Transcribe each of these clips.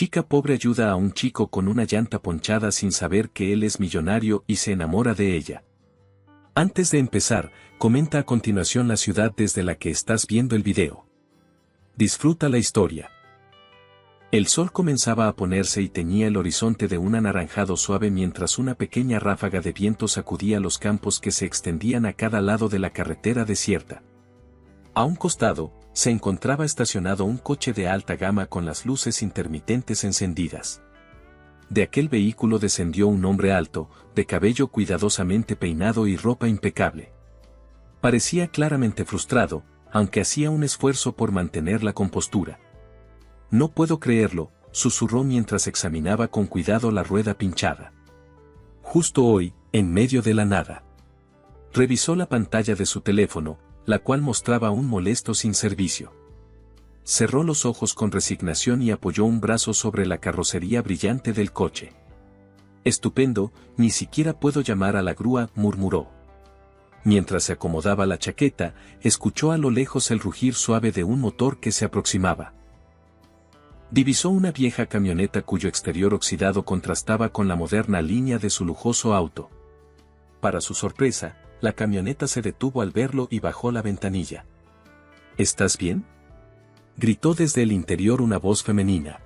Chica pobre ayuda a un chico con una llanta ponchada sin saber que él es millonario y se enamora de ella. Antes de empezar, comenta a continuación la ciudad desde la que estás viendo el video. Disfruta la historia. El sol comenzaba a ponerse y teñía el horizonte de un anaranjado suave mientras una pequeña ráfaga de viento sacudía los campos que se extendían a cada lado de la carretera desierta. A un costado, se encontraba estacionado un coche de alta gama con las luces intermitentes encendidas. De aquel vehículo descendió un hombre alto, de cabello cuidadosamente peinado y ropa impecable. Parecía claramente frustrado, aunque hacía un esfuerzo por mantener la compostura. No puedo creerlo, susurró mientras examinaba con cuidado la rueda pinchada. Justo hoy, en medio de la nada. Revisó la pantalla de su teléfono, la cual mostraba un molesto sin servicio. Cerró los ojos con resignación y apoyó un brazo sobre la carrocería brillante del coche. Estupendo, ni siquiera puedo llamar a la grúa, murmuró. Mientras se acomodaba la chaqueta, escuchó a lo lejos el rugir suave de un motor que se aproximaba. Divisó una vieja camioneta cuyo exterior oxidado contrastaba con la moderna línea de su lujoso auto. Para su sorpresa, la camioneta se detuvo al verlo y bajó la ventanilla. ¿Estás bien?, gritó desde el interior una voz femenina.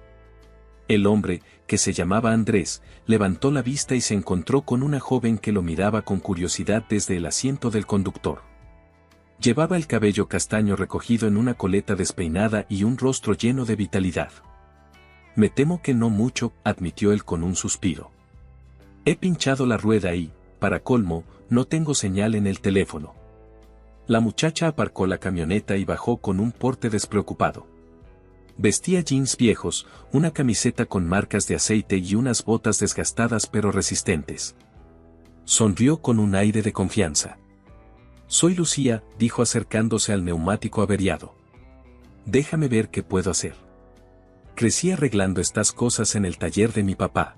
El hombre, que se llamaba Andrés, levantó la vista y se encontró con una joven que lo miraba con curiosidad desde el asiento del conductor. Llevaba el cabello castaño recogido en una coleta despeinada y un rostro lleno de vitalidad. Me temo que no mucho, admitió él con un suspiro. He pinchado la rueda y, para colmo, no tengo señal en el teléfono. La muchacha aparcó la camioneta y bajó con un porte despreocupado. Vestía jeans viejos, una camiseta con marcas de aceite y unas botas desgastadas pero resistentes. Sonrió con un aire de confianza. Soy Lucía, dijo acercándose al neumático averiado. Déjame ver qué puedo hacer. Crecí arreglando estas cosas en el taller de mi papá.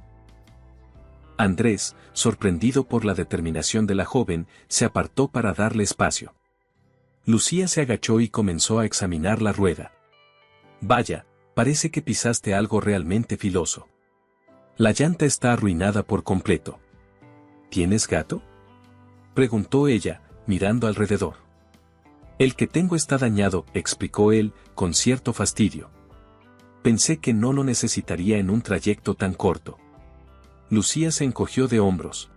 Andrés, sorprendido por la determinación de la joven, se apartó para darle espacio. Lucía se agachó y comenzó a examinar la rueda. Vaya, parece que pisaste algo realmente filoso. La llanta está arruinada por completo. ¿Tienes gato?, preguntó ella, mirando alrededor. El que tengo está dañado, explicó él, con cierto fastidio. Pensé que no lo necesitaría en un trayecto tan corto. Lucía se encogió de hombros.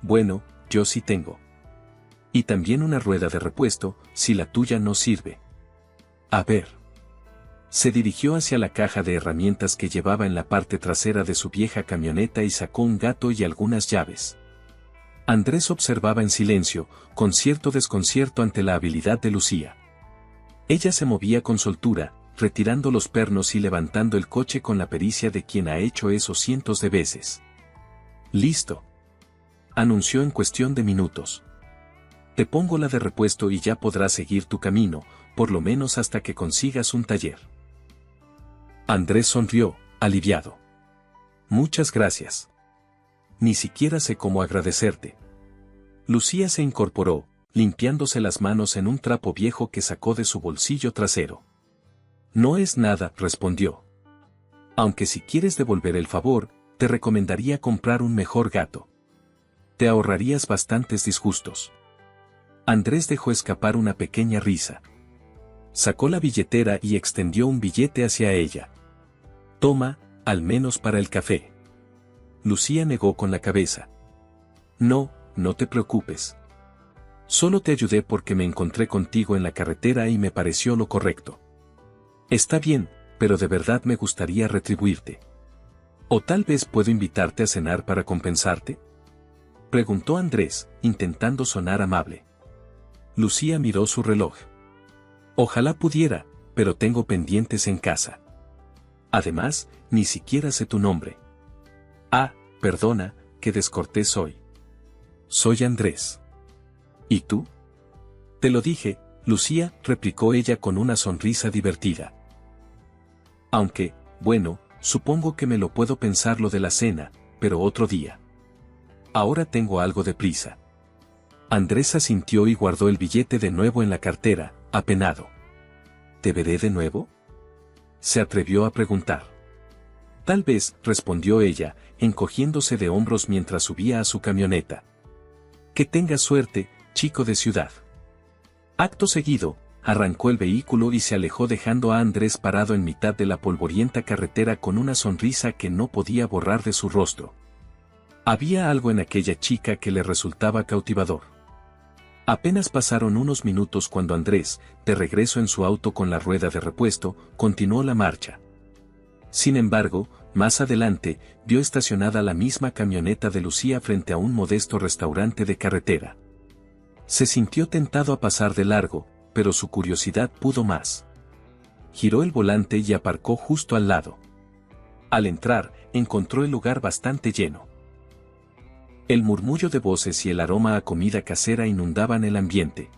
Bueno, yo sí tengo. Y también una rueda de repuesto, si la tuya no sirve. A ver. Se dirigió hacia la caja de herramientas que llevaba en la parte trasera de su vieja camioneta y sacó un gato y algunas llaves. Andrés observaba en silencio, con cierto desconcierto ante la habilidad de Lucía. Ella se movía con soltura, retirando los pernos y levantando el coche con la pericia de quien ha hecho eso cientos de veces. Listo, anunció en cuestión de minutos. Te pongo la de repuesto y ya podrás seguir tu camino, por lo menos hasta que consigas un taller. Andrés sonrió, aliviado. Muchas gracias. Ni siquiera sé cómo agradecerte. Lucía se incorporó, limpiándose las manos en un trapo viejo que sacó de su bolsillo trasero. No es nada, respondió. Aunque si quieres devolver el favor, te recomendaría comprar un mejor gato. Te ahorrarías bastantes disgustos. Andrés dejó escapar una pequeña risa. Sacó la billetera y extendió un billete hacia ella. Toma, al menos para el café. Lucía negó con la cabeza. No, no te preocupes. Solo te ayudé porque me encontré contigo en la carretera y me pareció lo correcto. Está bien, pero de verdad me gustaría retribuirte. ¿O tal vez puedo invitarte a cenar para compensarte?, preguntó Andrés, intentando sonar amable. Lucía miró su reloj. Ojalá pudiera, pero tengo pendientes en casa. Además, ni siquiera sé tu nombre. Ah, perdona, qué descortés soy. Soy Andrés. ¿Y tú? Te lo dije, Lucía, replicó ella con una sonrisa divertida. Aunque, bueno, supongo que me lo puedo pensar lo de la cena, pero otro día. Ahora tengo algo de prisa. Andrés asintió y guardó el billete de nuevo en la cartera, apenado. ¿Te veré de nuevo?, se atrevió a preguntar. Tal vez, respondió ella, encogiéndose de hombros mientras subía a su camioneta. Que tengas suerte, chico de ciudad. Acto seguido, arrancó el vehículo y se alejó dejando a Andrés parado en mitad de la polvorienta carretera con una sonrisa que no podía borrar de su rostro. Había algo en aquella chica que le resultaba cautivador. Apenas pasaron unos minutos cuando Andrés, de regreso en su auto con la rueda de repuesto, continuó la marcha. Sin embargo, más adelante, vio estacionada la misma camioneta de Lucía frente a un modesto restaurante de carretera. Se sintió tentado a pasar de largo, pero su curiosidad pudo más. Giró el volante y aparcó justo al lado. Al entrar, encontró el lugar bastante lleno. El murmullo de voces y el aroma a comida casera inundaban el ambiente.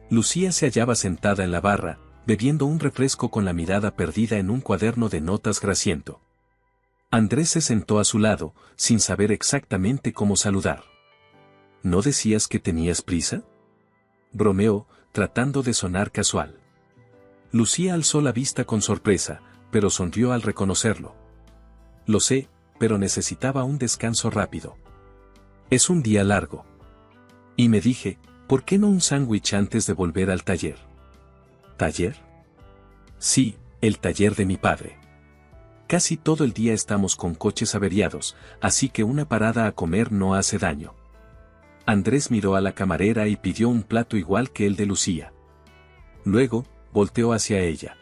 Lucía se hallaba sentada en la barra, bebiendo un refresco con la mirada perdida en un cuaderno de notas grasiento. Andrés se sentó a su lado, sin saber exactamente cómo saludar. ¿No decías que tenías prisa?, bromeó, tratando de sonar casual. Lucía alzó la vista con sorpresa, pero sonrió al reconocerlo. Lo sé, pero necesitaba un descanso rápido. Es un día largo. Y me dije, ¿por qué no un sándwich antes de volver al taller? ¿Taller? Sí, el taller de mi padre. Casi todo el día estamos con coches averiados, así que una parada a comer no hace daño. Andrés miró a la camarera y pidió un plato igual que el de Lucía. Luego, volteó hacia ella.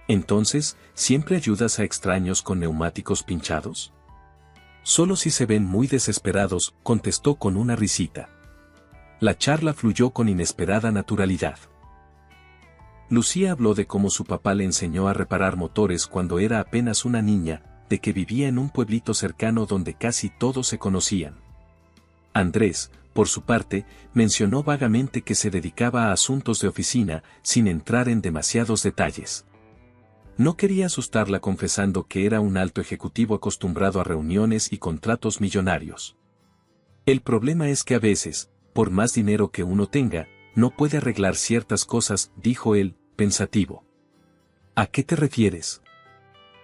Entonces, ¿siempre ayudas a extraños con neumáticos pinchados? Solo si se ven muy desesperados, contestó con una risita. La charla fluyó con inesperada naturalidad. Lucía habló de cómo su papá le enseñó a reparar motores cuando era apenas una niña, de que vivía en un pueblito cercano donde casi todos se conocían. Andrés, por su parte, mencionó vagamente que se dedicaba a asuntos de oficina, sin entrar en demasiados detalles. No quería asustarla confesando que era un alto ejecutivo acostumbrado a reuniones y contratos millonarios. El problema es que a veces, por más dinero que uno tenga, no puede arreglar ciertas cosas, dijo él, pensativo. ¿A qué te refieres?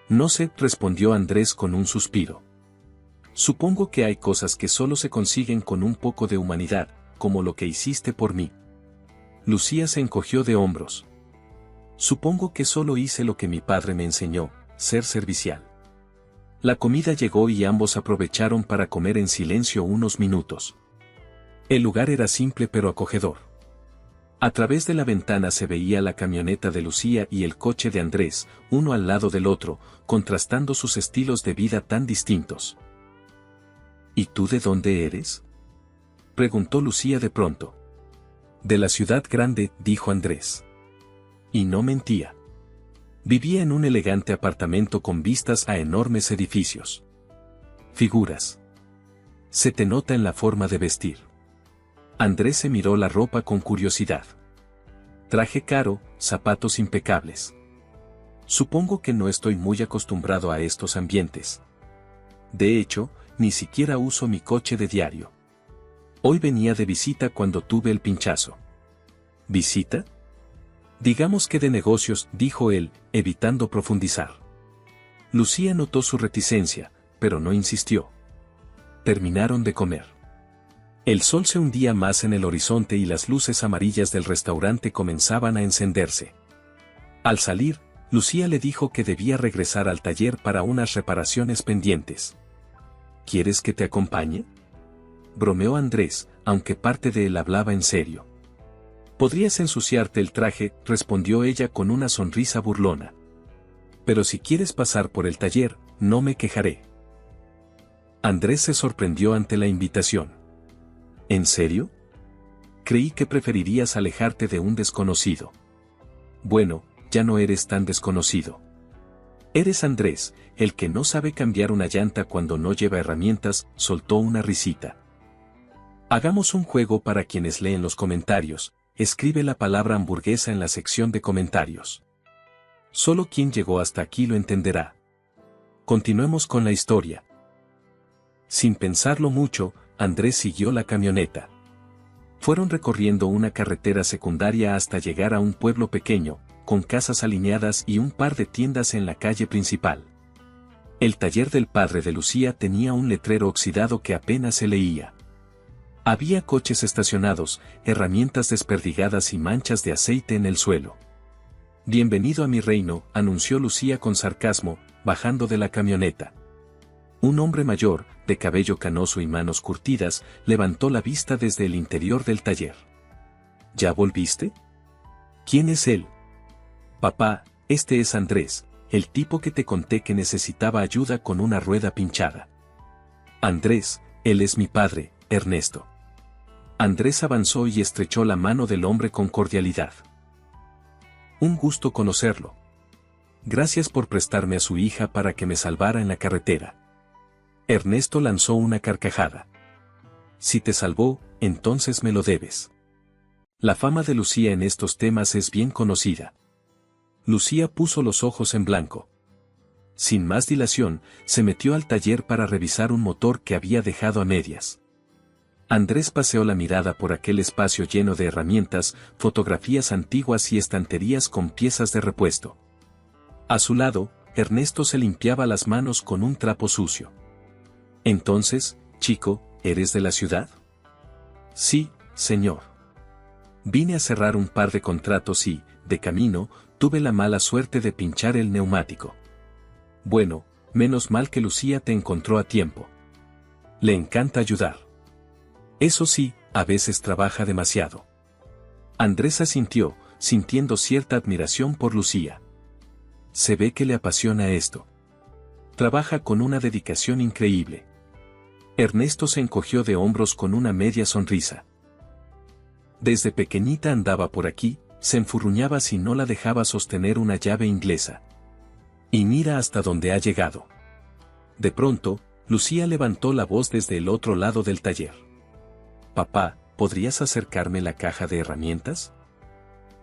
No sé, respondió Andrés con un suspiro. Supongo que hay cosas que solo se consiguen con un poco de humanidad, como lo que hiciste por mí. Lucía se encogió de hombros. Supongo que solo hice lo que mi padre me enseñó, ser servicial. La comida llegó y ambos aprovecharon para comer en silencio unos minutos. El lugar era simple pero acogedor. A través de la ventana se veía la camioneta de Lucía y el coche de Andrés, uno al lado del otro, contrastando sus estilos de vida tan distintos. ¿Y tú de dónde eres?, preguntó Lucía de pronto. De la ciudad grande, dijo Andrés. Y no mentía. Vivía en un elegante apartamento con vistas a enormes edificios. Figuras. Se te nota en la forma de vestir. Andrés se miró la ropa con curiosidad. Traje caro, zapatos impecables. Supongo que no estoy muy acostumbrado a estos ambientes. De hecho, ni siquiera uso mi coche de diario. Hoy venía de visita cuando tuve el pinchazo. ¿Visita? Digamos que de negocios, dijo él, evitando profundizar. Lucía notó su reticencia, pero no insistió. Terminaron de comer. El sol se hundía más en el horizonte y las luces amarillas del restaurante comenzaban a encenderse. Al salir, Lucía le dijo que debía regresar al taller para unas reparaciones pendientes. ¿Quieres que te acompañe?, bromeó Andrés, aunque parte de él hablaba en serio. Podrías ensuciarte el traje, respondió ella con una sonrisa burlona. Pero si quieres pasar por el taller, no me quejaré. Andrés se sorprendió ante la invitación. ¿En serio? Creí que preferirías alejarte de un desconocido. Bueno, ya no eres tan desconocido. Eres Andrés, el que no sabe cambiar una llanta cuando no lleva herramientas, soltó una risita. Hagamos un juego para quienes leen los comentarios. Escribe la palabra hamburguesa en la sección de comentarios. Solo quien llegó hasta aquí lo entenderá. Continuemos con la historia. Sin pensarlo mucho, Andrés siguió la camioneta. Fueron recorriendo una carretera secundaria hasta llegar a un pueblo pequeño, con casas alineadas y un par de tiendas en la calle principal. El taller del padre de Lucía tenía un letrero oxidado que apenas se leía. Había coches estacionados, herramientas desperdigadas y manchas de aceite en el suelo. «Bienvenido a mi reino», anunció Lucía con sarcasmo, bajando de la camioneta. Un hombre mayor, de cabello canoso y manos curtidas, levantó la vista desde el interior del taller. «¿Ya volviste? ¿Quién es él?» «Papá, este es Andrés, el tipo que te conté que necesitaba ayuda con una rueda pinchada». «Andrés, él es mi padre, Ernesto». Andrés avanzó y estrechó la mano del hombre con cordialidad. «Un gusto conocerlo. Gracias por prestarme a su hija para que me salvara en la carretera». Ernesto lanzó una carcajada. «Si te salvó, entonces me lo debes». La fama de Lucía en estos temas es bien conocida. Lucía puso los ojos en blanco. Sin más dilación, se metió al taller para revisar un motor que había dejado a medias. Andrés paseó la mirada por aquel espacio lleno de herramientas, fotografías antiguas y estanterías con piezas de repuesto. A su lado, Ernesto se limpiaba las manos con un trapo sucio. «Entonces, chico, ¿eres de la ciudad?» «Sí, señor. Vine a cerrar un par de contratos y, de camino, tuve la mala suerte de pinchar el neumático». «Bueno, menos mal que Lucía te encontró a tiempo. Le encanta ayudar. Eso sí, a veces trabaja demasiado». Andrés asintió, sintiendo cierta admiración por Lucía. Se ve que le apasiona esto. Trabaja con una dedicación increíble. Ernesto se encogió de hombros con una media sonrisa. Desde pequeñita andaba por aquí, se enfurruñaba si no la dejaba sostener una llave inglesa. Y mira hasta dónde ha llegado. De pronto, Lucía levantó la voz desde el otro lado del taller. «Papá, ¿podrías acercarme la caja de herramientas?»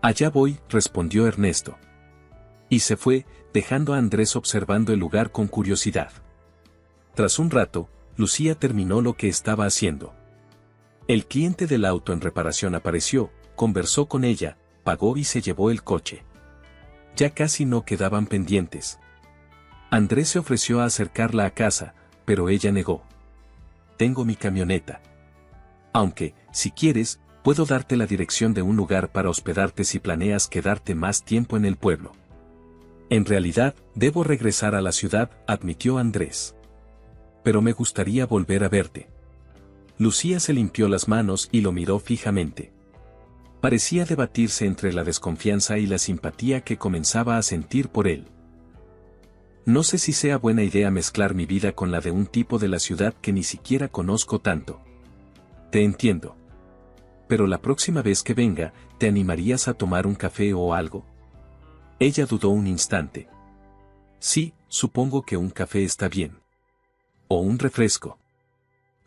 «Allá voy», respondió Ernesto. Y se fue, dejando a Andrés observando el lugar con curiosidad. Tras un rato, Lucía terminó lo que estaba haciendo. El cliente del auto en reparación apareció, conversó con ella, pagó y se llevó el coche. Ya casi no quedaban pendientes. Andrés se ofreció a acercarla a casa, pero ella negó. «Tengo mi camioneta. Aunque, si quieres, puedo darte la dirección de un lugar para hospedarte si planeas quedarte más tiempo en el pueblo». «En realidad, debo regresar a la ciudad», admitió Andrés. «Pero me gustaría volver a verte». Lucía se limpió las manos y lo miró fijamente. Parecía debatirse entre la desconfianza y la simpatía que comenzaba a sentir por él. «No sé si sea buena idea mezclar mi vida con la de un tipo de la ciudad que ni siquiera conozco tanto». «Te entiendo. Pero la próxima vez que venga, ¿te animarías a tomar un café o algo?» Ella dudó un instante. «Sí, supongo que un café está bien. O un refresco.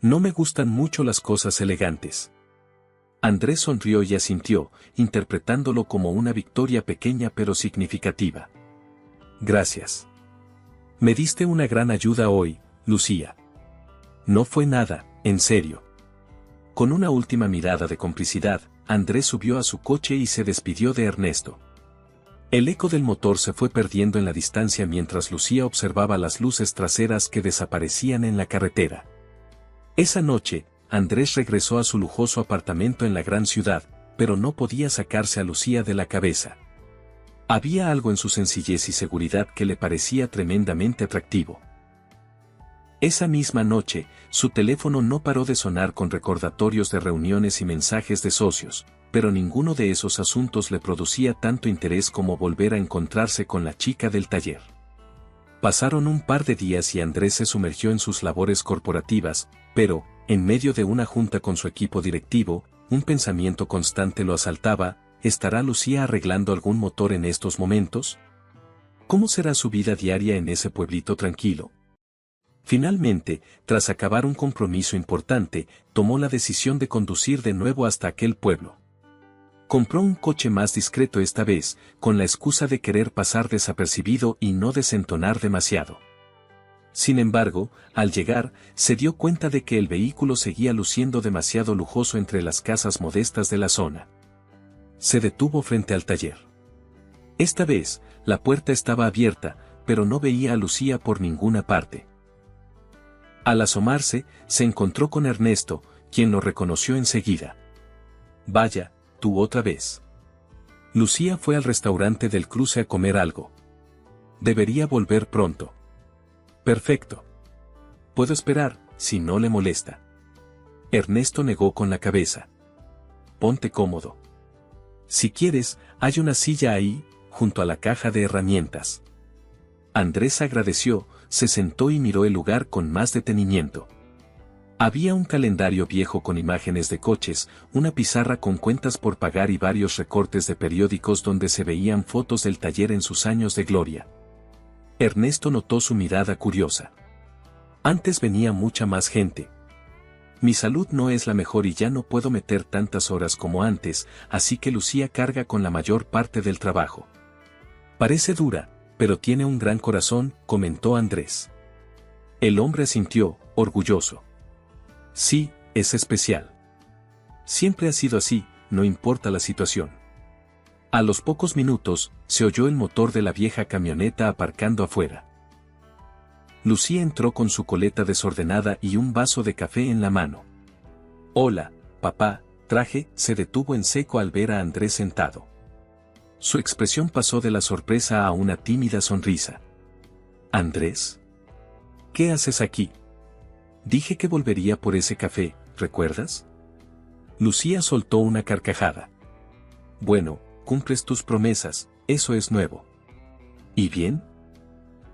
No me gustan mucho las cosas elegantes». Andrés sonrió y asintió, interpretándolo como una victoria pequeña pero significativa. «Gracias. Me diste una gran ayuda hoy, Lucía». «No fue nada, en serio». Con una última mirada de complicidad, Andrés subió a su coche y se despidió de Ernesto. El eco del motor se fue perdiendo en la distancia mientras Lucía observaba las luces traseras que desaparecían en la carretera. Esa noche, Andrés regresó a su lujoso apartamento en la gran ciudad, pero no podía sacarse a Lucía de la cabeza. Había algo en su sencillez y seguridad que le parecía tremendamente atractivo. Esa misma noche, su teléfono no paró de sonar con recordatorios de reuniones y mensajes de socios, pero ninguno de esos asuntos le producía tanto interés como volver a encontrarse con la chica del taller. Pasaron un par de días y Andrés se sumergió en sus labores corporativas, pero, en medio de una junta con su equipo directivo, un pensamiento constante lo asaltaba: ¿estará Lucía arreglando algún motor en estos momentos? ¿Cómo será su vida diaria en ese pueblito tranquilo? Finalmente, tras acabar un compromiso importante, tomó la decisión de conducir de nuevo hasta aquel pueblo. Compró un coche más discreto esta vez, con la excusa de querer pasar desapercibido y no desentonar demasiado. Sin embargo, al llegar, se dio cuenta de que el vehículo seguía luciendo demasiado lujoso entre las casas modestas de la zona. Se detuvo frente al taller. Esta vez, la puerta estaba abierta, pero no veía a Lucía por ninguna parte. Al asomarse, se encontró con Ernesto, quien lo reconoció enseguida. «Vaya, tú otra vez». Lucía fue al restaurante del cruce a comer algo. «Debería volver pronto». «Perfecto. Puedo esperar, si no le molesta». Ernesto negó con la cabeza. «Ponte cómodo. Si quieres, hay una silla ahí, junto a la caja de herramientas». Andrés agradeció, se sentó y miró el lugar con más detenimiento. Había un calendario viejo con imágenes de coches, una pizarra con cuentas por pagar y varios recortes de periódicos donde se veían fotos del taller en sus años de gloria. Ernesto notó su mirada curiosa. «Antes venía mucha más gente. Mi salud no es la mejor y ya no puedo meter tantas horas como antes, así que Lucía carga con la mayor parte del trabajo». «Parece dura, pero tiene un gran corazón», comentó Andrés. El hombre asintió, orgulloso. «Sí, es especial. Siempre ha sido así, no importa la situación». A los pocos minutos, se oyó el motor de la vieja camioneta aparcando afuera. Lucía entró con su coleta desordenada y un vaso de café en la mano. «Hola, papá», se detuvo en seco al ver a Andrés sentado. Su expresión pasó de la sorpresa a una tímida sonrisa. «¿Andrés? ¿Qué haces aquí? Dije que volvería por ese café, ¿recuerdas?» Lucía soltó una carcajada. «Bueno, cumples tus promesas, eso es nuevo. ¿Y bien?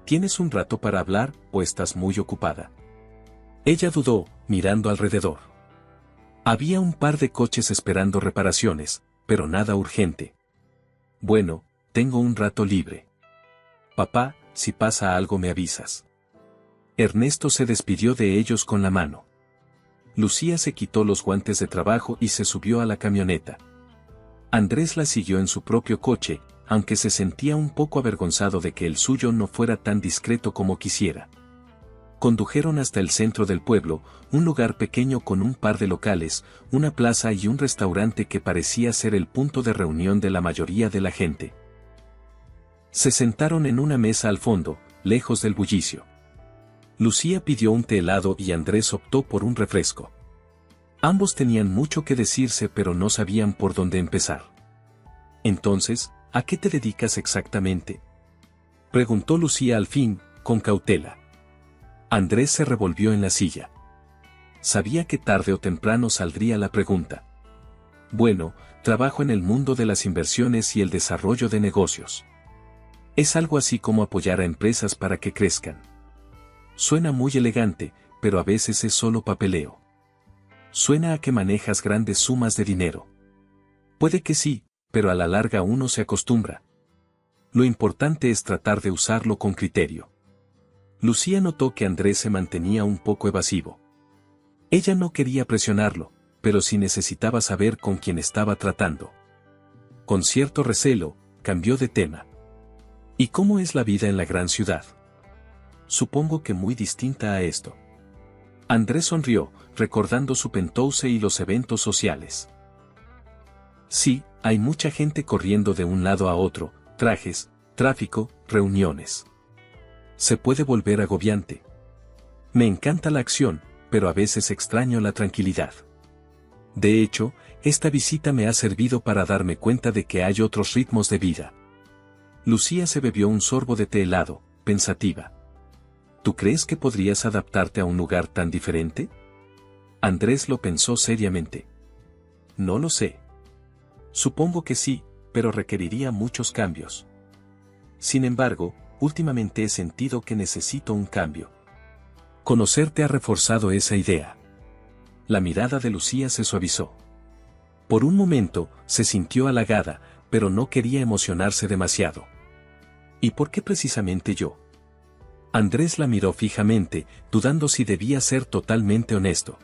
¿Tienes un rato para hablar o estás muy ocupada?» Ella dudó, mirando alrededor. Había un par de coches esperando reparaciones, pero nada urgente. «Bueno, tengo un rato libre. Papá, si pasa algo me avisas». Ernesto se despidió de ellos con la mano. Lucía se quitó los guantes de trabajo y se subió a la camioneta. Andrés la siguió en su propio coche, aunque se sentía un poco avergonzado de que el suyo no fuera tan discreto como quisiera. Condujeron hasta el centro del pueblo, un lugar pequeño con un par de locales, una plaza y un restaurante que parecía ser el punto de reunión de la mayoría de la gente. Se sentaron en una mesa al fondo, lejos del bullicio. Lucía pidió un té helado y Andrés optó por un refresco. Ambos tenían mucho que decirse pero no sabían por dónde empezar. «Entonces, ¿a qué te dedicas exactamente?», preguntó Lucía al fin, con cautela. Andrés se revolvió en la silla. Sabía que tarde o temprano saldría la pregunta. «Bueno, trabajo en el mundo de las inversiones y el desarrollo de negocios. Es algo así como apoyar a empresas para que crezcan». Suena muy elegante, pero a veces es solo papeleo. Suena a que manejas grandes sumas de dinero. Puede que sí, pero a la larga uno se acostumbra. Lo importante es tratar de usarlo con criterio. Lucía notó que Andrés se mantenía un poco evasivo. Ella no quería presionarlo, pero sí necesitaba saber con quién estaba tratando. Con cierto recelo, cambió de tema. «¿Y cómo es la vida en la gran ciudad?». «Supongo que muy distinta a esto». Andrés sonrió, recordando su penthouse y los eventos sociales. «Sí, hay mucha gente corriendo de un lado a otro, trajes, tráfico, reuniones. Se puede volver agobiante. Me encanta la acción, pero a veces extraño la tranquilidad. De hecho, esta visita me ha servido para darme cuenta de que hay otros ritmos de vida». Lucía se bebió un sorbo de té helado, pensativa. «¿Tú crees que podrías adaptarte a un lugar tan diferente?». Andrés lo pensó seriamente. «No lo sé. Supongo que sí, pero requeriría muchos cambios. Sin embargo, últimamente he sentido que necesito un cambio». «Conocerte ha reforzado esa idea». La mirada de Lucía se suavizó. Por un momento, se sintió halagada, pero no quería emocionarse demasiado. «¿Y por qué precisamente yo?». Andrés la miró fijamente, dudando si debía ser totalmente honesto.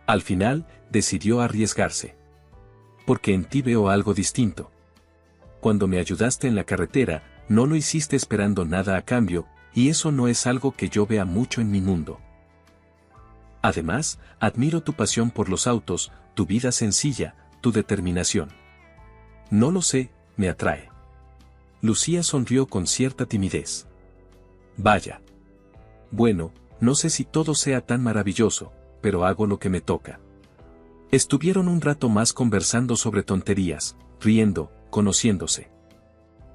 Al final, decidió arriesgarse. «Porque en ti veo algo distinto. Cuando me ayudaste en la carretera, no lo hiciste esperando nada a cambio, y eso no es algo que yo vea mucho en mi mundo. Además, admiro tu pasión por los autos, tu vida sencilla, tu determinación. No lo sé, me atrae». Lucía sonrió con cierta timidez. Vaya. Bueno, no sé si todo sea tan maravilloso, pero hago lo que me toca. Estuvieron un rato más conversando sobre tonterías, riendo, conociéndose.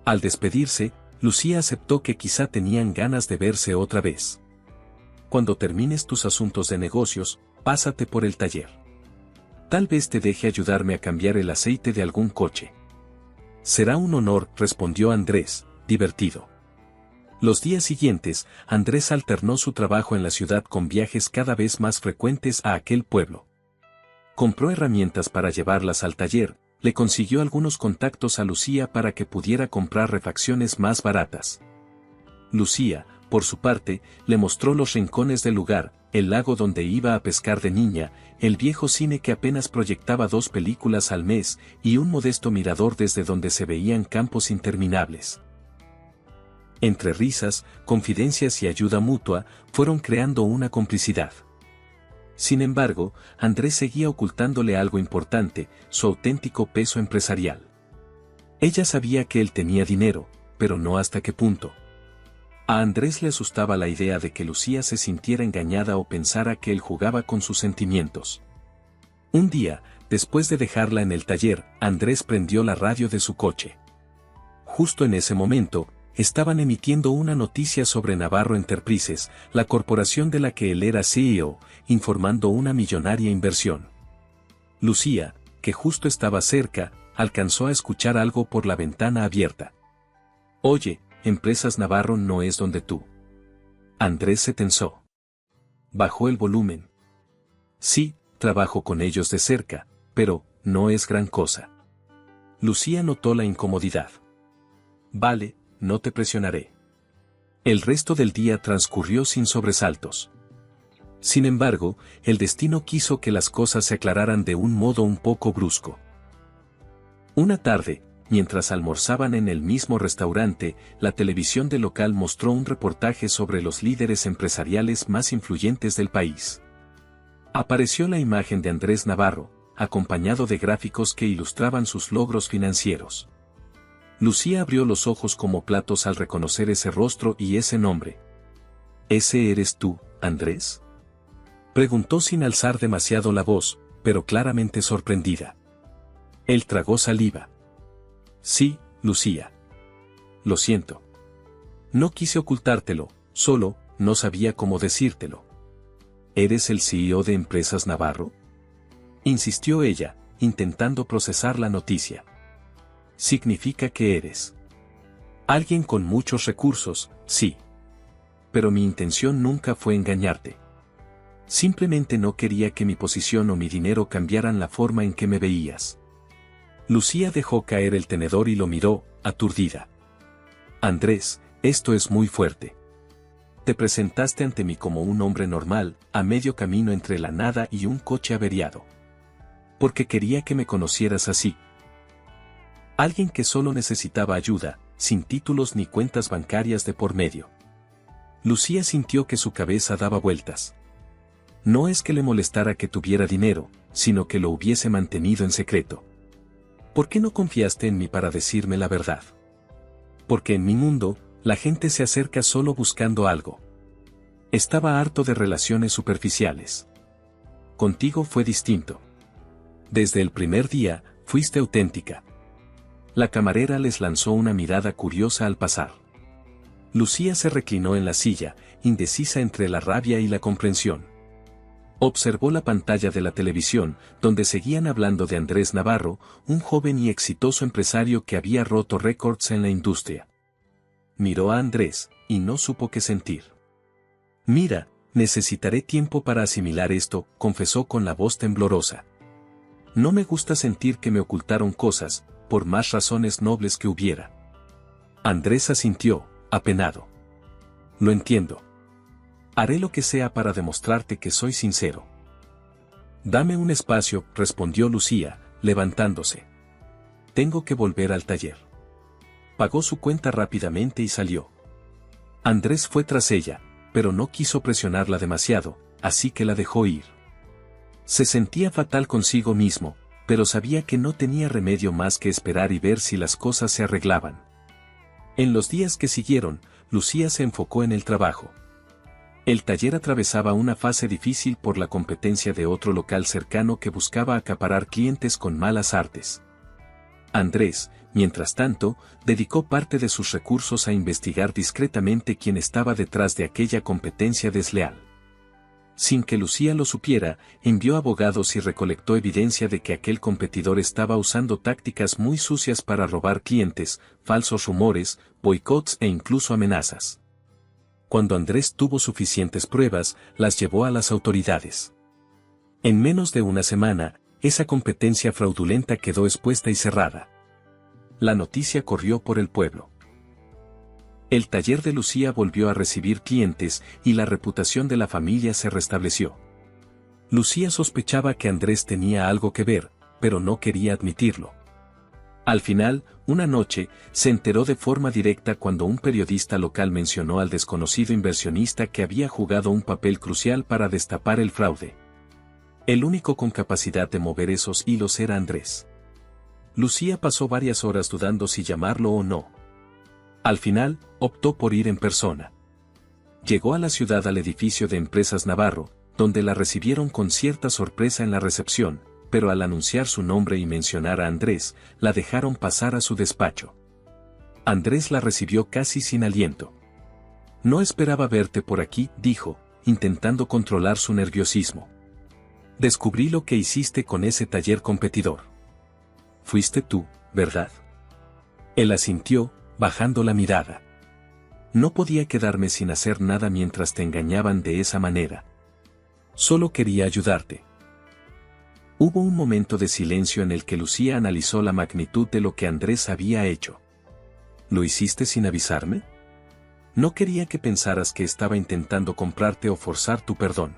Al despedirse, Lucía aceptó que quizá tenían ganas de verse otra vez. Cuando termines tus asuntos de negocios, pásate por el taller. Tal vez te deje ayudarme a cambiar el aceite de algún coche. Será un honor, respondió Andrés, divertido. Los días siguientes, Andrés alternó su trabajo en la ciudad con viajes cada vez más frecuentes a aquel pueblo. Compró herramientas para llevarlas al taller, le consiguió algunos contactos a Lucía para que pudiera comprar refacciones más baratas. Lucía, por su parte, le mostró los rincones del lugar, el lago donde iba a pescar de niña, el viejo cine que apenas proyectaba 2 películas al mes y un modesto mirador desde donde se veían campos interminables. Entre risas, confidencias y ayuda mutua, fueron creando una complicidad. Sin embargo, Andrés seguía ocultándole algo importante, su auténtico peso empresarial. Ella sabía que él tenía dinero, pero no hasta qué punto. A Andrés le asustaba la idea de que Lucía se sintiera engañada o pensara que él jugaba con sus sentimientos. Un día, después de dejarla en el taller, Andrés prendió la radio de su coche. Justo en ese momento, estaban emitiendo una noticia sobre Navarro Enterprises, la corporación de la que él era CEO, informando una millonaria inversión. Lucía, que justo estaba cerca, alcanzó a escuchar algo por la ventana abierta. «Oye, Empresas Navarro no es donde tú». Andrés se tensó. Bajó el volumen. «Sí, trabajo con ellos de cerca, pero no es gran cosa». Lucía notó la incomodidad. «Vale, no te presionaré». El resto del día transcurrió sin sobresaltos. Sin embargo, el destino quiso que las cosas se aclararan de un modo un poco brusco. Una tarde, mientras almorzaban en el mismo restaurante, la televisión del local mostró un reportaje sobre los líderes empresariales más influyentes del país. Apareció la imagen de Andrés Navarro, acompañado de gráficos que ilustraban sus logros financieros. Lucía abrió los ojos como platos al reconocer ese rostro y ese nombre. ¿Ese eres tú, Andrés?, preguntó sin alzar demasiado la voz, pero claramente sorprendida. Él tragó saliva. Sí, Lucía. Lo siento. No quise ocultártelo, solo, no sabía cómo decírtelo. ¿Eres el CEO de Empresas Navarro?, insistió ella, intentando procesar la noticia. Significa que eres alguien con muchos recursos, sí. Pero mi intención nunca fue engañarte. Simplemente no quería que mi posición o mi dinero cambiaran la forma en que me veías. Lucía dejó caer el tenedor y lo miró, aturdida. Andrés, esto es muy fuerte. Te presentaste ante mí como un hombre normal, a medio camino entre la nada y un coche averiado. Porque quería que me conocieras así. Alguien que solo necesitaba ayuda, sin títulos ni cuentas bancarias de por medio. Lucía sintió que su cabeza daba vueltas. No es que le molestara que tuviera dinero, sino que lo hubiese mantenido en secreto. ¿Por qué no confiaste en mí para decirme la verdad? Porque en mi mundo, la gente se acerca solo buscando algo. Estaba harto de relaciones superficiales. Contigo fue distinto. Desde el primer día, fuiste auténtica. La camarera les lanzó una mirada curiosa al pasar. Lucía se reclinó en la silla, indecisa entre la rabia y la comprensión. Observó la pantalla de la televisión, donde seguían hablando de Andrés Navarro, un joven y exitoso empresario que había roto récords en la industria. Miró a Andrés, y no supo qué sentir. Mira, necesitaré tiempo para asimilar esto, confesó con la voz temblorosa. No me gusta sentir que me ocultaron cosas, por más razones nobles que hubiera. Andrés asintió, apenado. Lo entiendo. Haré lo que sea para demostrarte que soy sincero. Dame un espacio, respondió Lucía, levantándose. Tengo que volver al taller. Pagó su cuenta rápidamente y salió. Andrés fue tras ella, pero no quiso presionarla demasiado, así que la dejó ir. Se sentía fatal consigo mismo, pero sabía que no tenía remedio más que esperar y ver si las cosas se arreglaban. En los días que siguieron, Lucía se enfocó en el trabajo. El taller atravesaba una fase difícil por la competencia de otro local cercano que buscaba acaparar clientes con malas artes. Andrés, mientras tanto, dedicó parte de sus recursos a investigar discretamente quién estaba detrás de aquella competencia desleal. Sin que Lucía lo supiera, envió abogados y recolectó evidencia de que aquel competidor estaba usando tácticas muy sucias para robar clientes, falsos rumores, boicots e incluso amenazas. Cuando Andrés tuvo suficientes pruebas, las llevó a las autoridades. En menos de una semana, esa competencia fraudulenta quedó expuesta y cerrada. La noticia corrió por el pueblo. El taller de Lucía volvió a recibir clientes y la reputación de la familia se restableció. Lucía sospechaba que Andrés tenía algo que ver, pero no quería admitirlo. Al final, una noche, se enteró de forma directa cuando un periodista local mencionó al desconocido inversionista que había jugado un papel crucial para destapar el fraude. El único con capacidad de mover esos hilos era Andrés. Lucía pasó varias horas dudando si llamarlo o no. Al final, optó por ir en persona. Llegó a la ciudad al edificio de Empresas Navarro, donde la recibieron con cierta sorpresa en la recepción, pero al anunciar su nombre y mencionar a Andrés, la dejaron pasar a su despacho. Andrés la recibió casi sin aliento. No esperaba verte por aquí, dijo, intentando controlar su nerviosismo. Descubrí lo que hiciste con ese taller competidor. Fuiste tú, ¿verdad? Él asintió, bajando la mirada. No podía quedarme sin hacer nada mientras te engañaban de esa manera. Solo quería ayudarte. Hubo un momento de silencio en el que Lucía analizó la magnitud de lo que Andrés había hecho. ¿Lo hiciste sin avisarme? No quería que pensaras que estaba intentando comprarte o forzar tu perdón.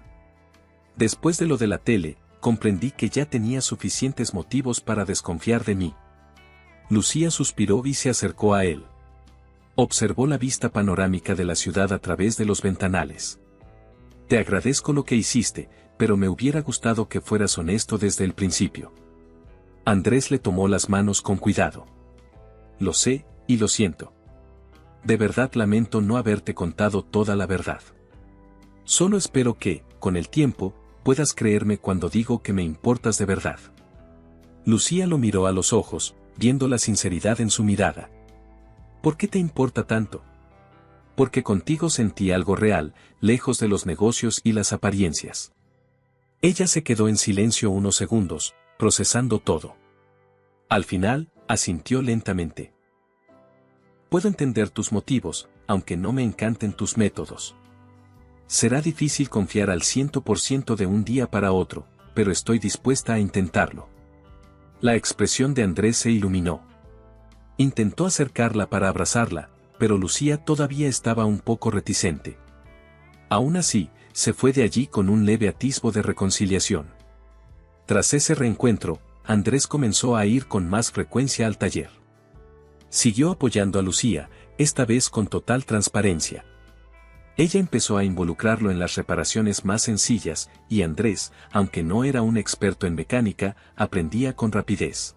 Después de lo de la tele, comprendí que ya tenía suficientes motivos para desconfiar de mí. Lucía suspiró y se acercó a él. Observó la vista panorámica de la ciudad a través de los ventanales. Te agradezco lo que hiciste, pero me hubiera gustado que fueras honesto desde el principio. Andrés le tomó las manos con cuidado. Lo sé, y lo siento. De verdad lamento no haberte contado toda la verdad. Solo espero que, con el tiempo, puedas creerme cuando digo que me importas de verdad. Lucía lo miró a los ojos, viendo la sinceridad en su mirada. ¿Por qué te importa tanto? Porque contigo sentí algo real, lejos de los negocios y las apariencias. Ella se quedó en silencio unos segundos, procesando todo. Al final, asintió lentamente. Puedo entender tus motivos, aunque no me encanten tus métodos. Será difícil confiar al 100% de un día para otro, pero estoy dispuesta a intentarlo. La expresión de Andrés se iluminó. Intentó acercarla para abrazarla, pero Lucía todavía estaba un poco reticente. Aún así, se fue de allí con un leve atisbo de reconciliación. Tras ese reencuentro, Andrés comenzó a ir con más frecuencia al taller. Siguió apoyando a Lucía, esta vez con total transparencia. Ella empezó a involucrarlo en las reparaciones más sencillas, y Andrés, aunque no era un experto en mecánica, aprendía con rapidez.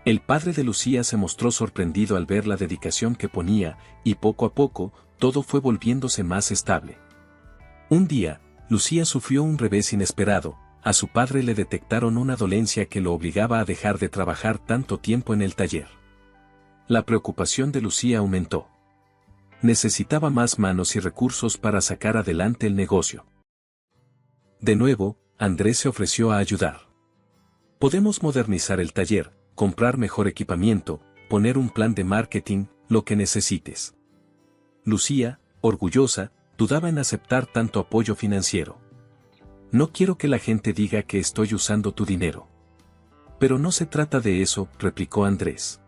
El padre de Lucía se mostró sorprendido al ver la dedicación que ponía, y poco a poco, todo fue volviéndose más estable. Un día, Lucía sufrió un revés inesperado, a su padre le detectaron una dolencia que lo obligaba a dejar de trabajar tanto tiempo en el taller. La preocupación de Lucía aumentó. Necesitaba más manos y recursos para sacar adelante el negocio. De nuevo, Andrés se ofreció a ayudar. Podemos modernizar el taller, comprar mejor equipamiento, poner un plan de marketing, lo que necesites. Lucía, orgullosa, dudaba en aceptar tanto apoyo financiero. No quiero que la gente diga que estoy usando tu dinero. Pero no se trata de eso, replicó Andrés.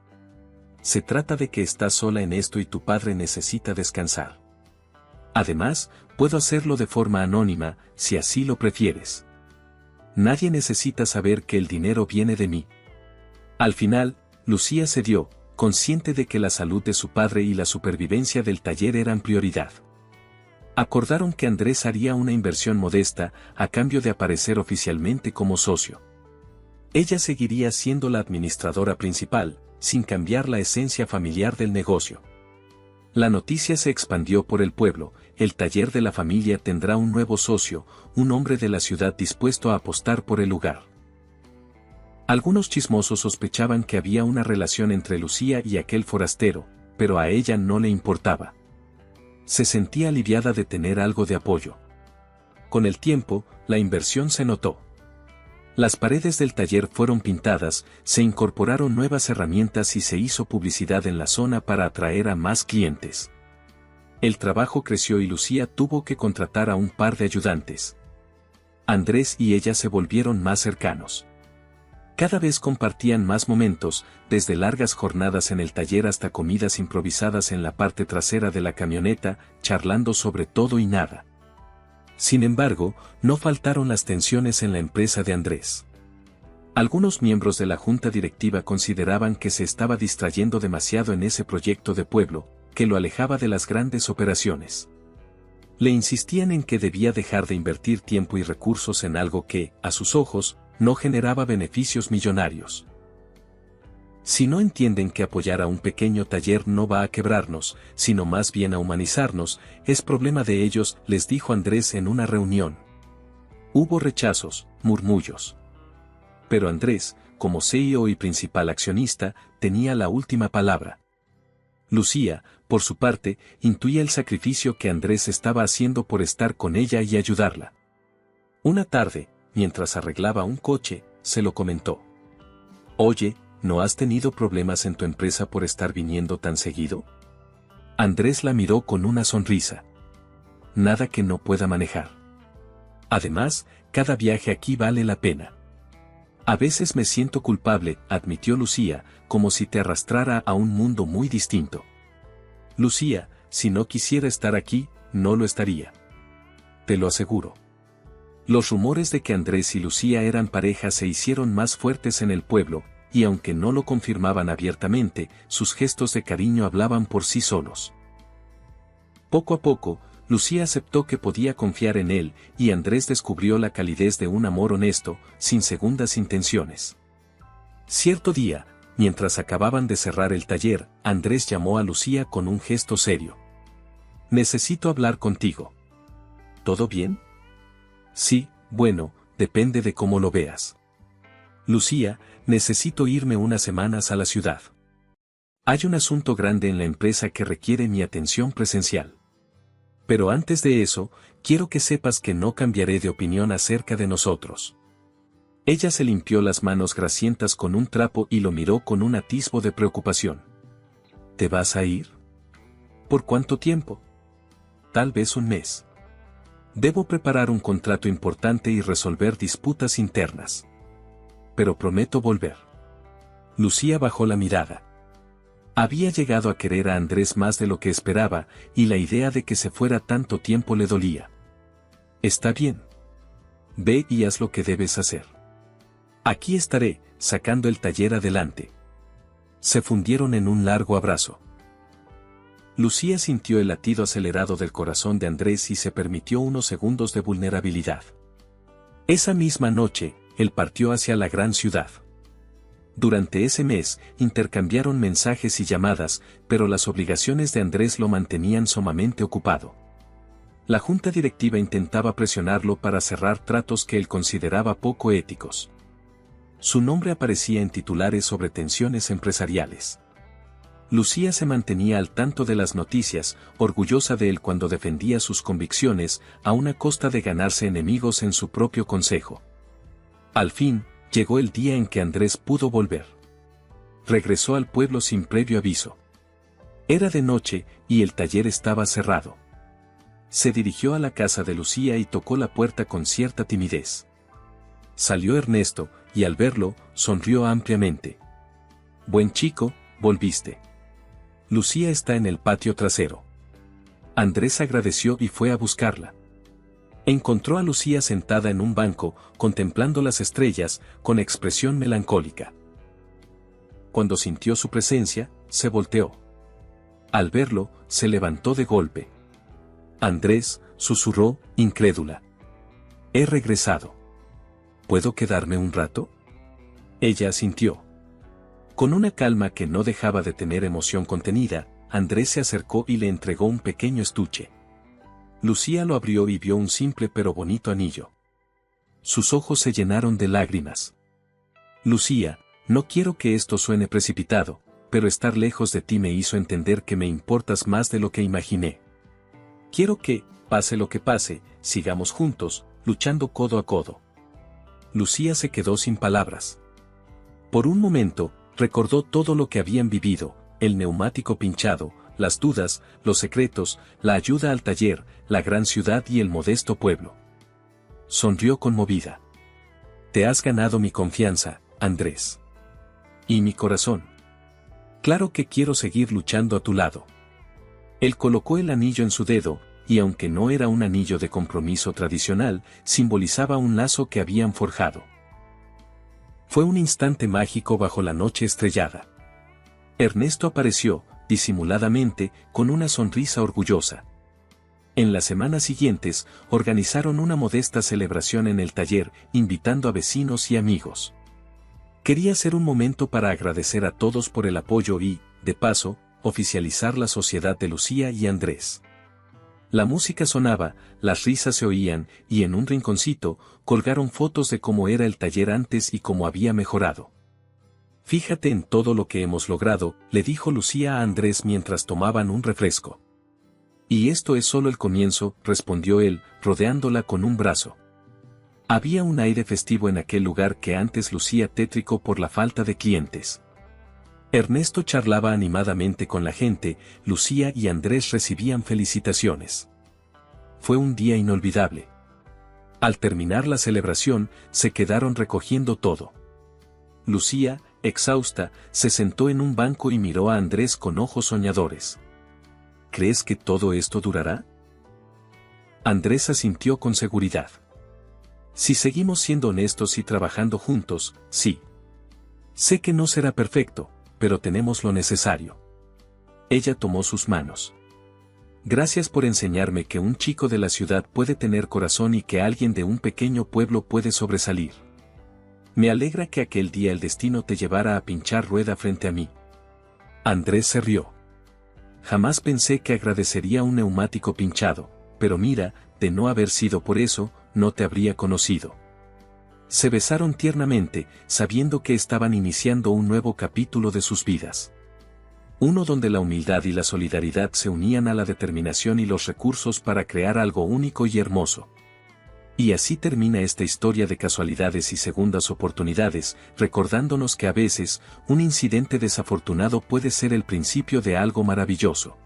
Se trata de que estás sola en esto y tu padre necesita descansar. Además, puedo hacerlo de forma anónima, si así lo prefieres. Nadie necesita saber que el dinero viene de mí. Al final, Lucía cedió, consciente de que la salud de su padre y la supervivencia del taller eran prioridad. Acordaron que Andrés haría una inversión modesta, a cambio de aparecer oficialmente como socio. Ella seguiría siendo la administradora principal, sin cambiar la esencia familiar del negocio. La noticia se expandió por el pueblo: el taller de la familia tendrá un nuevo socio, un hombre de la ciudad dispuesto a apostar por el lugar. Algunos chismosos sospechaban que había una relación entre Lucía y aquel forastero, pero a ella no le importaba. Se sentía aliviada de tener algo de apoyo. Con el tiempo, la inversión se notó. Las paredes del taller fueron pintadas, se incorporaron nuevas herramientas y se hizo publicidad en la zona para atraer a más clientes. El trabajo creció y Lucía tuvo que contratar a un par de ayudantes. Andrés y ella se volvieron más cercanos. Cada vez compartían más momentos, desde largas jornadas en el taller hasta comidas improvisadas en la parte trasera de la camioneta, charlando sobre todo y nada. Sin embargo, no faltaron las tensiones en la empresa de Andrés. Algunos miembros de la junta directiva consideraban que se estaba distrayendo demasiado en ese proyecto de pueblo, que lo alejaba de las grandes operaciones. Le insistían en que debía dejar de invertir tiempo y recursos en algo que, a sus ojos, no generaba beneficios millonarios. Si no entienden que apoyar a un pequeño taller no va a quebrarnos, sino más bien a humanizarnos, es problema de ellos, les dijo Andrés en una reunión. Hubo rechazos, murmullos. Pero Andrés, como CEO y principal accionista, tenía la última palabra. Lucía, por su parte, intuía el sacrificio que Andrés estaba haciendo por estar con ella y ayudarla. Una tarde, mientras arreglaba un coche, se lo comentó. Oye, ¿no has tenido problemas en tu empresa por estar viniendo tan seguido? Andrés la miró con una sonrisa. Nada que no pueda manejar. Además, cada viaje aquí vale la pena. A veces me siento culpable, admitió Lucía, como si te arrastrara a un mundo muy distinto. Lucía, si no quisiera estar aquí, no lo estaría. Te lo aseguro. Los rumores de que Andrés y Lucía eran pareja se hicieron más fuertes en el pueblo, y aunque no lo confirmaban abiertamente, sus gestos de cariño hablaban por sí solos. Poco a poco, Lucía aceptó que podía confiar en él, y Andrés descubrió la calidez de un amor honesto, sin segundas intenciones. Cierto día, mientras acababan de cerrar el taller, Andrés llamó a Lucía con un gesto serio. Necesito hablar contigo. ¿Todo bien? Sí, bueno, depende de cómo lo veas. Lucía, necesito irme unas semanas a la ciudad. Hay un asunto grande en la empresa que requiere mi atención presencial. Pero antes de eso, quiero que sepas que no cambiaré de opinión acerca de nosotros. Ella se limpió las manos grasientas con un trapo y lo miró con un atisbo de preocupación. ¿Te vas a ir? ¿Por cuánto tiempo? Tal vez un mes. Debo preparar un contrato importante y resolver disputas internas. Pero prometo volver. Lucía bajó la mirada. Había llegado a querer a Andrés más de lo que esperaba, y la idea de que se fuera tanto tiempo le dolía. Está bien. Ve y haz lo que debes hacer. Aquí estaré, sacando el taller adelante. Se fundieron en un largo abrazo. Lucía sintió el latido acelerado del corazón de Andrés y se permitió unos segundos de vulnerabilidad. Esa misma noche, él partió hacia la gran ciudad. Durante ese mes, intercambiaron mensajes y llamadas, pero las obligaciones de Andrés lo mantenían sumamente ocupado. La junta directiva intentaba presionarlo para cerrar tratos que él consideraba poco éticos. Su nombre aparecía en titulares sobre tensiones empresariales. Lucía se mantenía al tanto de las noticias, orgullosa de él cuando defendía sus convicciones, a una costa de ganarse enemigos en su propio consejo. Al fin, llegó el día en que Andrés pudo volver. Regresó al pueblo sin previo aviso. Era de noche, y el taller estaba cerrado. Se dirigió a la casa de Lucía y tocó la puerta con cierta timidez. Salió Ernesto, y al verlo, sonrió ampliamente. Buen chico, volviste. Lucía está en el patio trasero. Andrés agradeció y fue a buscarla. Encontró a Lucía sentada en un banco, contemplando las estrellas, con expresión melancólica. Cuando sintió su presencia, se volteó. Al verlo, se levantó de golpe. Andrés, susurró, incrédula. He regresado. ¿Puedo quedarme un rato? Ella asintió. Con una calma que no dejaba de tener emoción contenida, Andrés se acercó y le entregó un pequeño estuche. Lucía lo abrió y vio un simple pero bonito anillo. Sus ojos se llenaron de lágrimas. Lucía, no quiero que esto suene precipitado, pero estar lejos de ti me hizo entender que me importas más de lo que imaginé. Quiero que, pase lo que pase, sigamos juntos, luchando codo a codo. Lucía se quedó sin palabras. Por un momento, recordó todo lo que habían vivido, el neumático pinchado, las dudas, los secretos, la ayuda al taller, la gran ciudad y el modesto pueblo. Sonrió conmovida. Te has ganado mi confianza, Andrés. Y mi corazón. Claro que quiero seguir luchando a tu lado. Él colocó el anillo en su dedo, y aunque no era un anillo de compromiso tradicional, simbolizaba un lazo que habían forjado. Fue un instante mágico bajo la noche estrellada. Ernesto apareció, disimuladamente, con una sonrisa orgullosa. En las semanas siguientes, organizaron una modesta celebración en el taller, invitando a vecinos y amigos. Quería ser un momento para agradecer a todos por el apoyo y, de paso, oficializar la sociedad de Lucía y Andrés. La música sonaba, las risas se oían, y en un rinconcito, colgaron fotos de cómo era el taller antes y cómo había mejorado. Fíjate en todo lo que hemos logrado, le dijo Lucía a Andrés mientras tomaban un refresco. Y esto es solo el comienzo, respondió él, rodeándola con un brazo. Había un aire festivo en aquel lugar que antes lucía tétrico por la falta de clientes. Ernesto charlaba animadamente con la gente, Lucía y Andrés recibían felicitaciones. Fue un día inolvidable. Al terminar la celebración, se quedaron recogiendo todo. Lucía, exhausta, se sentó en un banco y miró a Andrés con ojos soñadores. ¿Crees que todo esto durará? Andrés asintió con seguridad. Si seguimos siendo honestos y trabajando juntos, sí. Sé que no será perfecto, pero tenemos lo necesario. Ella tomó sus manos. Gracias por enseñarme que un chico de la ciudad puede tener corazón y que alguien de un pequeño pueblo puede sobresalir. Me alegra que aquel día el destino te llevara a pinchar rueda frente a mí. Andrés se rió. Jamás pensé que agradecería un neumático pinchado, pero mira, de no haber sido por eso, no te habría conocido. Se besaron tiernamente, sabiendo que estaban iniciando un nuevo capítulo de sus vidas. Uno donde la humildad y la solidaridad se unían a la determinación y los recursos para crear algo único y hermoso. Y así termina esta historia de casualidades y segundas oportunidades, recordándonos que a veces, un incidente desafortunado puede ser el principio de algo maravilloso.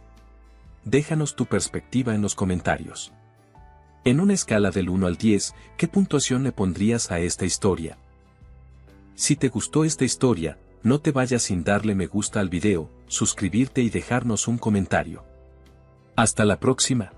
Déjanos tu perspectiva en los comentarios. En una escala del 1 al 10, ¿qué puntuación le pondrías a esta historia? Si te gustó esta historia, no te vayas sin darle me gusta al video, suscribirte y dejarnos un comentario. Hasta la próxima.